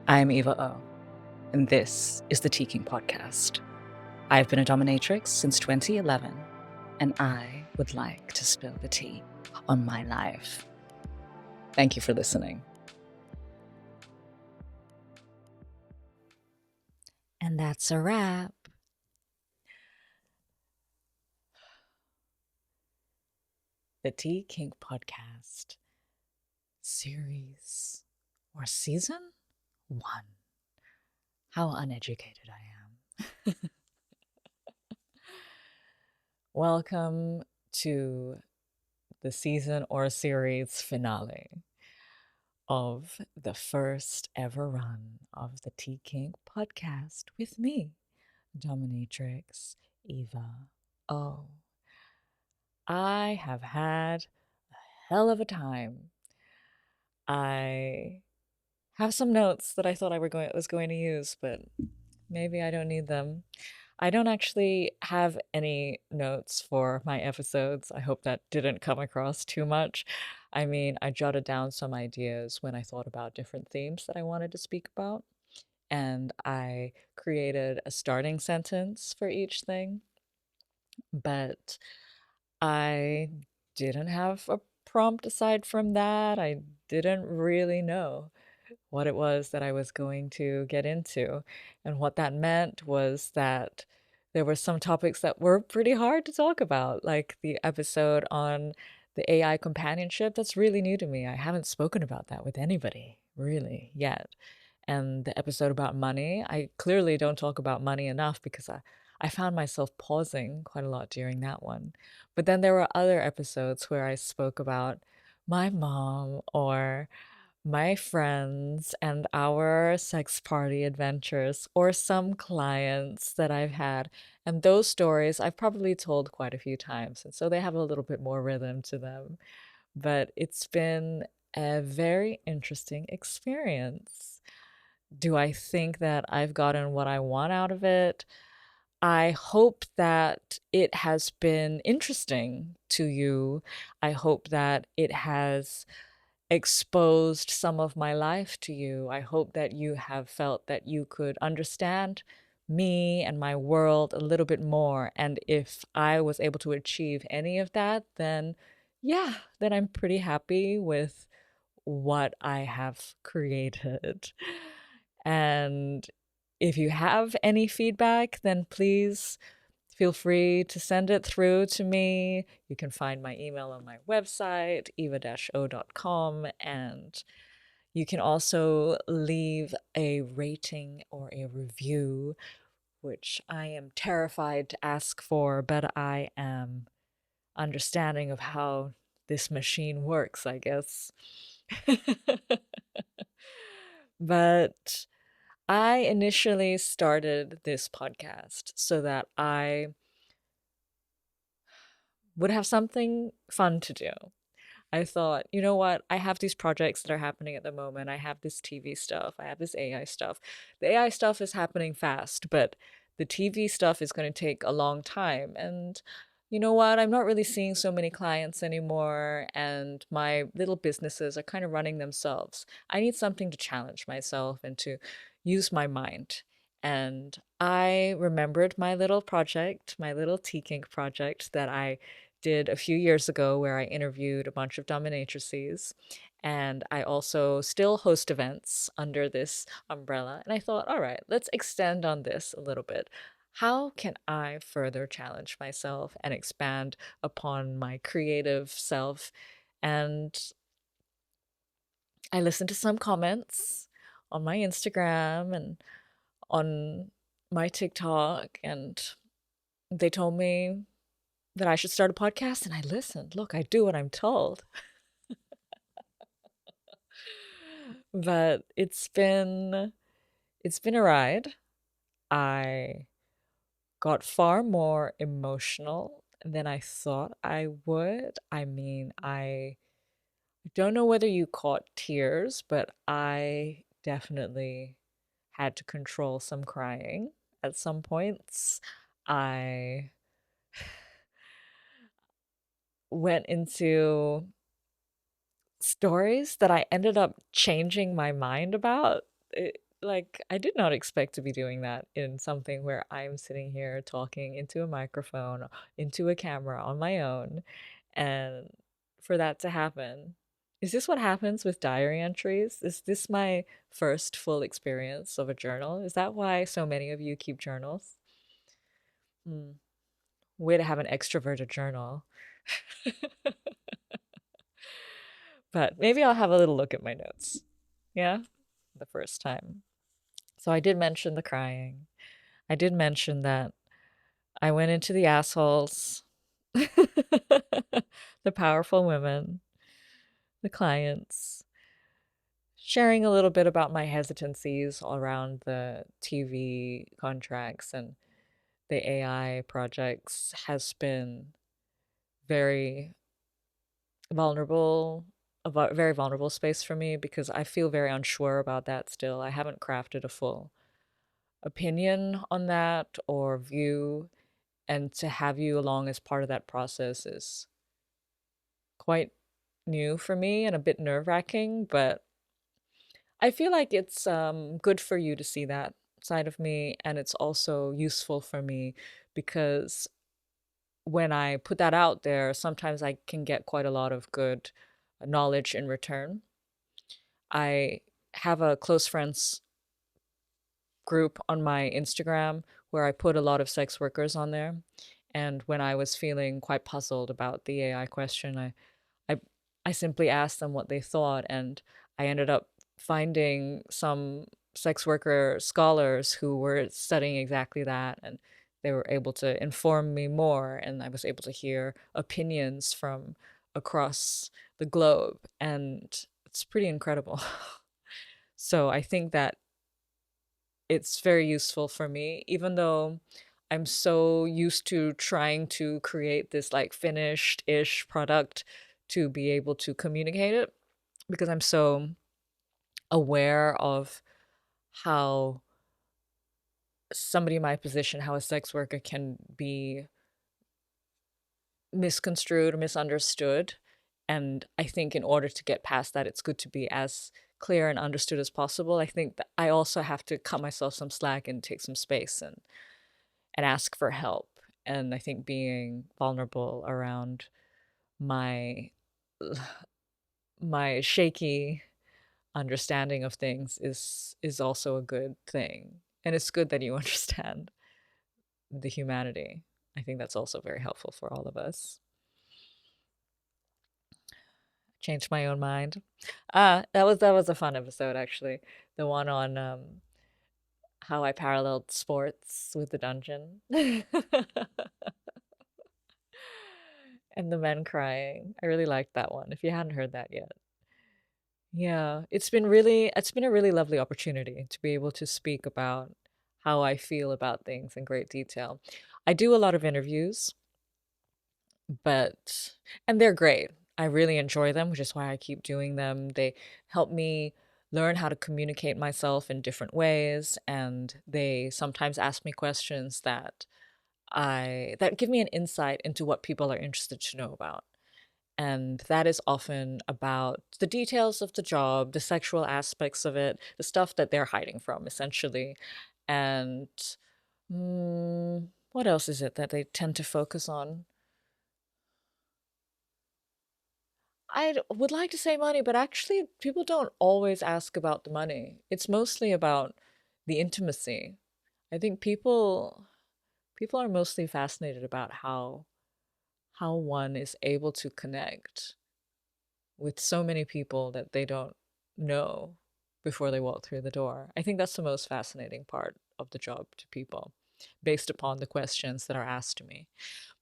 I'm Eva O, and this is the Teakink podcast. I've been a dominatrix since 2011, and I would like to spill the tea on my life. Thank you for listening. And that's a wrap. The Teakink podcast, series or season 1. How uneducated I am. Welcome to the season or series finale of the first ever run of the Teakink podcast with me, dominatrix Eva O. I have had a hell of a time. I have some notes that I thought I was going to use, but maybe I don't need them. I don't actually have any notes for my episodes. I hope that didn't come across too much. I mean, I jotted down some ideas when I thought about different themes that I wanted to speak about, and I created a starting sentence for each thing, but I didn't have a prompt aside from that. I didn't really know what it was that I was going to get into. And what that meant was that there were some topics that were pretty hard to talk about, like the episode on the AI companionship. That's really new to me. I haven't spoken about that with anybody, really, yet. And the episode about money, I clearly don't talk about money enough because I found myself pausing quite a lot during that one. But then there were other episodes where I spoke about my mom or my friends and our sex party adventures, or some clients that I've had. And those stories I've probably told quite a few times. And so they have a little bit more rhythm to them. But it's been a very interesting experience. Do I think that I've gotten what I want out of it? I hope that it has been interesting to you. I hope that it has exposed some of my life to you. I hope that you have felt that you could understand me and my world a little bit more. And if I was able to achieve any of that, then yeah, then I'm pretty happy with what I have created. And if you have any feedback, then please feel free to send it through to me. You can find my email on my website, eva-o.com, and you can also leave a rating or a review, which I am terrified to ask for, but I am understanding of how this machine works, I guess. But I initially started this podcast so that I would have something fun to do. I thought, you know what? I have these projects that are happening at the moment. I have this TV stuff. I have this AI stuff. The AI stuff is happening fast, but the TV stuff is going to take a long time. And you know what? I'm not really seeing so many clients anymore, and my little businesses are kind of running themselves. I need something to challenge myself and to use my mind. And I remembered my little project, my little teakink project that I did a few years ago, where I interviewed a bunch of dominatrices. And I also still host events under this umbrella. And I thought, all right, let's extend on this a little bit. How can I further challenge myself and expand upon my creative self? And I listened to some comments on my Instagram and on my TikTok, and they told me that I should start a podcast, and I listened. Look, I do what I'm told. But it's been a ride. I got far more emotional than I thought I would. I mean, I don't know whether you caught tears, but I definitely had to control some crying at some points. I went into stories that I ended up changing my mind about. like I did not expect to be doing that in something where I'm sitting here talking into a microphone, into a camera on my own, and for that to happen. Is this what happens with diary entries? Is this my first full experience of a journal? Is that why so many of you keep journals? Hmm. Way to have an extroverted journal. But maybe I'll have a little look at my notes. Yeah, the first time. So I did mention the crying. I did mention that I went into the assholes, the powerful women, the clients, sharing a little bit about my hesitancies around the TV contracts and the AI projects has been very vulnerable, a very vulnerable space for me because I feel very unsure about that still. I haven't crafted a full opinion on that or view, and to have you along as part of that process is quite new for me and a bit nerve-wracking, but I feel like it's good for you to see that side of me, and it's also useful for me because when I put that out there, sometimes I can get quite a lot of good knowledge in return. I have a close friends group on my Instagram where I put a lot of sex workers on there. And when I was feeling quite puzzled about the AI question, I I simply asked them what they thought, and I ended up finding some sex worker scholars who were studying exactly that, and they were able to inform me more, and I was able to hear opinions from across the globe, and it's pretty incredible. So I think that it's very useful for me, even though I'm so used to trying to create this like finished-ish product to be able to communicate it because I'm so aware of how somebody in my position, how a sex worker can be misconstrued or misunderstood. And I think in order to get past that, it's good to be as clear and understood as possible. I think that I also have to cut myself some slack and take some space and ask for help. And I think being vulnerable around my my shaky understanding of things is also a good thing. And it's good that you understand the humanity. I think that's also very helpful for all of us. Changed my own mind. That was a fun episode actually. The one on how I paralleled sports with the dungeon. And the men crying. I really liked that one, if you hadn't heard that yet. Yeah, it's been a really lovely opportunity to be able to speak about how I feel about things in great detail. I do a lot of interviews, but and they're great. I really enjoy them, which is why I keep doing them. They help me learn how to communicate myself in different ways, and they sometimes ask me questions that give me an insight into what people are interested to know about. And that is often about the details of the job, the sexual aspects of it, the stuff that they're hiding from, essentially. And what else is it that they tend to focus on? Would like to say money, but actually, people don't always ask about the money. It's mostly about the intimacy. I think people are mostly fascinated about how one is able to connect with so many people that they don't know before they walk through the door. I think that's the most fascinating part of the job to people, based upon the questions that are asked to me.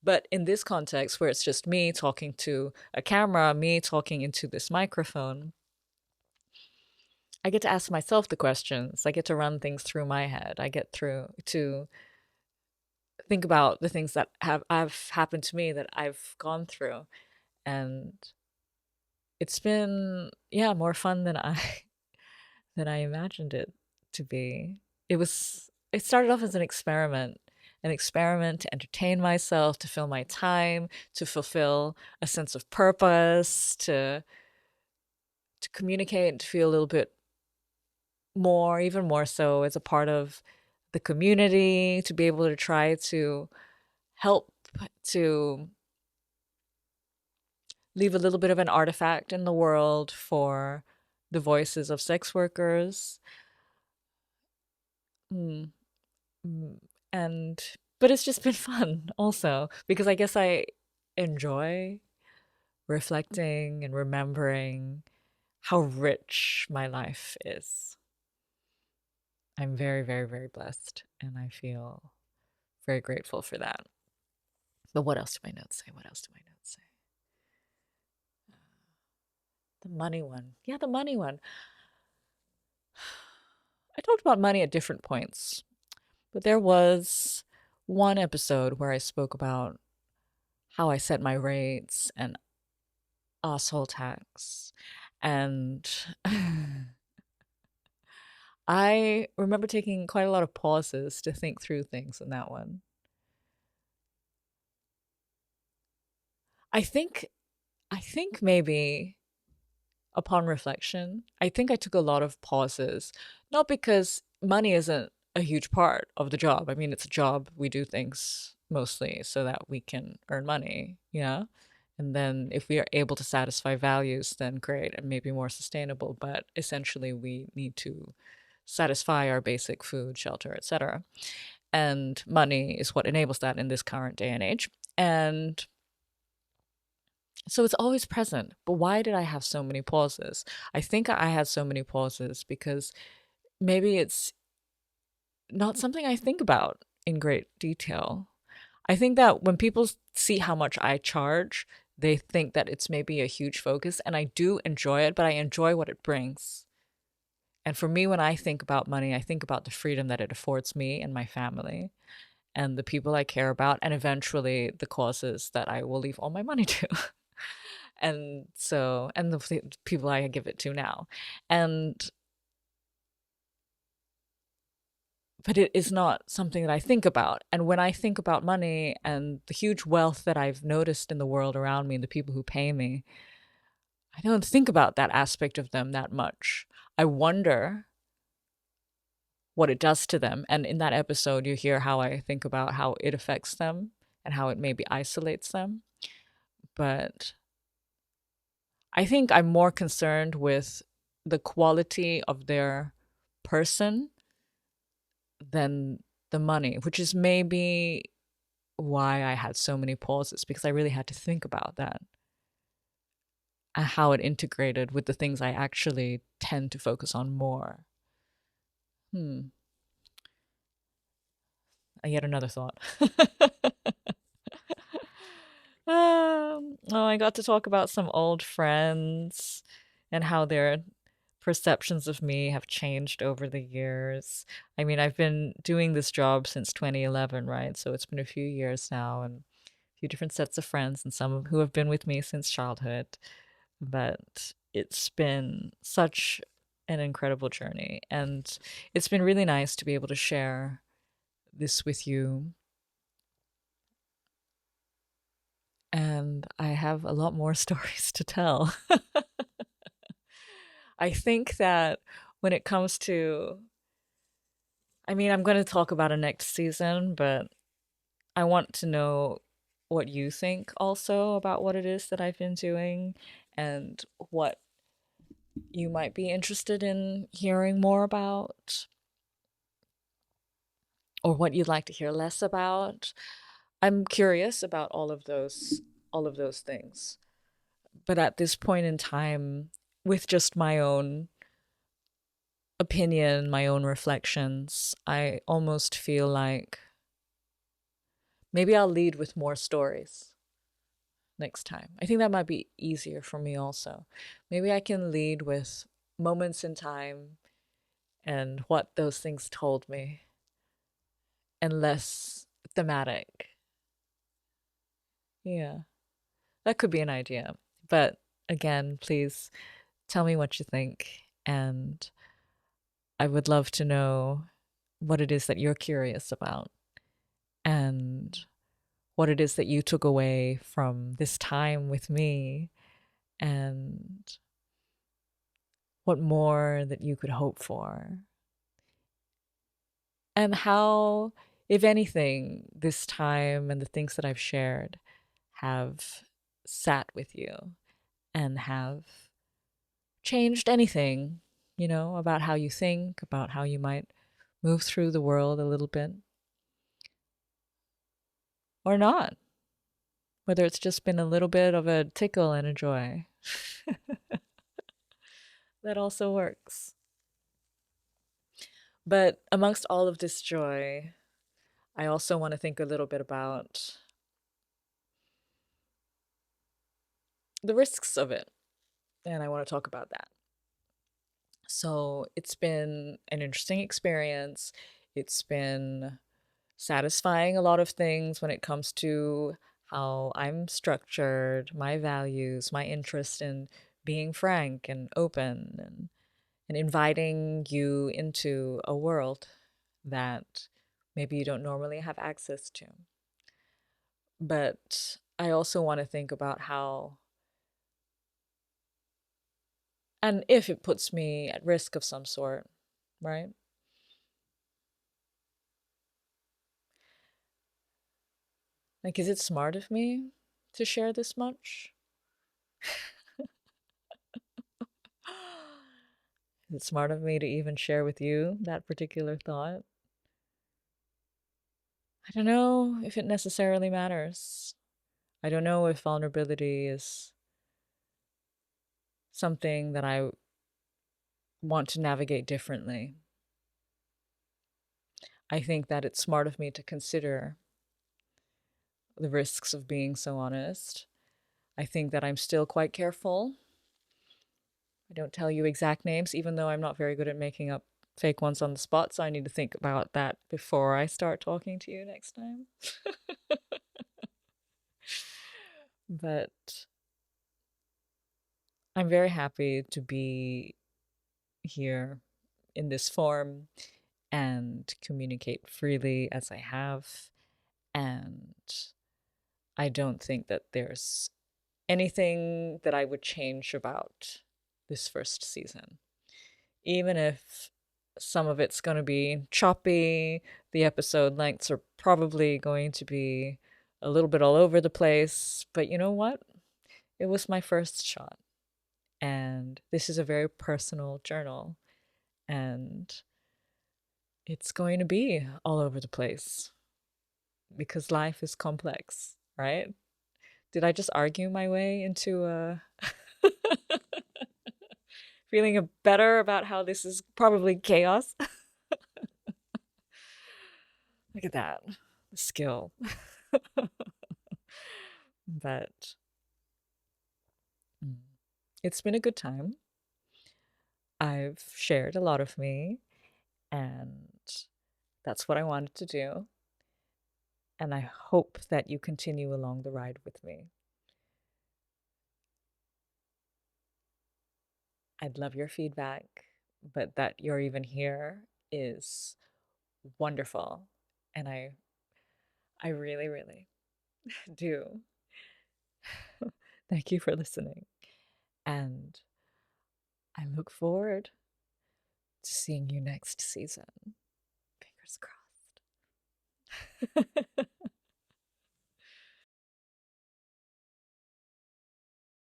But in this context, where it's just me talking to a camera, me talking into this microphone, I get to ask myself the questions. I get to run things through my head. I get through to think about the things that have happened to me that I've gone through. And it's been, yeah, more fun than I than I imagined it to be. It started off as an experiment to entertain myself, to fill my time, to fulfill a sense of purpose, to communicate and to feel a little bit more, even more so, as a part of the community, to be able to try to help to leave a little bit of an artifact in the world for the voices of sex workers. Mm, mm, and but it's just been fun also because I guess I enjoy reflecting and remembering how rich my life is. I'm very, very, very blessed, and I feel very grateful for that. But what else do my notes say? What else do my notes say? The money one. Yeah, the money one. I talked about money at different points, but there was one episode where I spoke about how I set my rates and Arsehole tax. And I remember taking quite a lot of pauses to think through things in that one. I think I think maybe upon reflection, I think I took a lot of pauses, not because money isn't a huge part of the job. I mean, it's a job. We do things mostly so that we can earn money, yeah. And then if we are able to satisfy values, then great and maybe more sustainable. But essentially, we need to satisfy our basic food, shelter, etc. And money is what enables that in this current day and age. And so it's always present. But why did I have so many pauses? I think I had so many pauses because maybe it's not something I think about in great detail. I think that when people see how much I charge, they think that it's maybe a huge focus, and I do enjoy it, but I enjoy what it brings. And for me, when I think about money, I think about the freedom that it affords me and my family and the people I care about, and eventually the causes that I will leave all my money to. And so, and the people I give it to now. And, but it is not something that I think about. And when I think about money and the huge wealth that I've noticed in the world around me and the people who pay me, I don't think about that aspect of them that much. I wonder what it does to them. And in that episode, you hear how I think about how it affects them and how it maybe isolates them. But I think I'm more concerned with the quality of their person than the money, which is maybe why I had so many pauses because I really had to think about that and how it integrated with the things I actually tend to focus on more. Hmm. Yet another thought. Oh, I got to talk about some old friends and how their perceptions of me have changed over the years. I mean, I've been doing this job since 2011, right? So it's been a few years now and a few different sets of friends and some who have been with me since childhood. But it's been such an incredible journey. And it's been really nice to be able to share this with you. And I have a lot more stories to tell. I think that when it comes to, I mean, I'm going to talk about a next season, but I want to know what you think also about what it is that I've been doing and what you might be interested in hearing more about or what you'd like to hear less about. I'm curious about all of those things. But at this point in time, with just my own opinion, my own reflections, I almost feel like maybe I'll lead with more stories next time. I think that might be easier for me also. Maybe I can lead with moments in time and what those things told me and less thematic. Yeah, that could be an idea. But again, please tell me what you think. And I would love to know what it is that you're curious about and what it is that you took away from this time with me and what more that you could hope for, and how, if anything, this time and the things that I've shared have sat with you and have changed anything, about how you think, about how you might move through the world a little bit, or not. Whether it's just been a little bit of a tickle and a joy. That also works. But amongst all of this joy, I also want to think a little bit about the risks of it. And I want to talk about that. So it's been an interesting experience. It's been satisfying a lot of things when it comes to how I'm structured, my values, my interest in being frank and open and inviting you into a world that maybe you don't normally have access to. But I also want to think about how, and if it puts me at risk of some sort, right? Like, is it smart of me to share this much? Is it smart of me to even share with you that particular thought? I don't know if it necessarily matters. I don't know if vulnerability is something that I want to navigate differently. I think that it's smart of me to consider the risks of being so honest. I think that I'm still quite careful. I don't tell you exact names, even though I'm not very good at making up fake ones on the spot, so I need to think about that before I start talking to you next time. But I'm very happy to be here in this form and communicate freely as I have. And I don't think that there's anything that I would change about this first season. Even if some of it's going to be choppy, the episode lengths are probably going to be a little bit all over the place. But you know what? It was my first shot. And this is a very personal journal. And it's going to be all over the place because life is complex, right? Did I just argue my way into feeling better about how this is probably chaos? Look at that. The skill. But mm, it's been a good time. I've shared a lot of me, and that's what I wanted to do. And I hope that you continue along the ride with me. I'd love your feedback, but that you're even here is wonderful. And I really, really do. Thank you for listening. And I look forward to seeing you next season. Fingers crossed.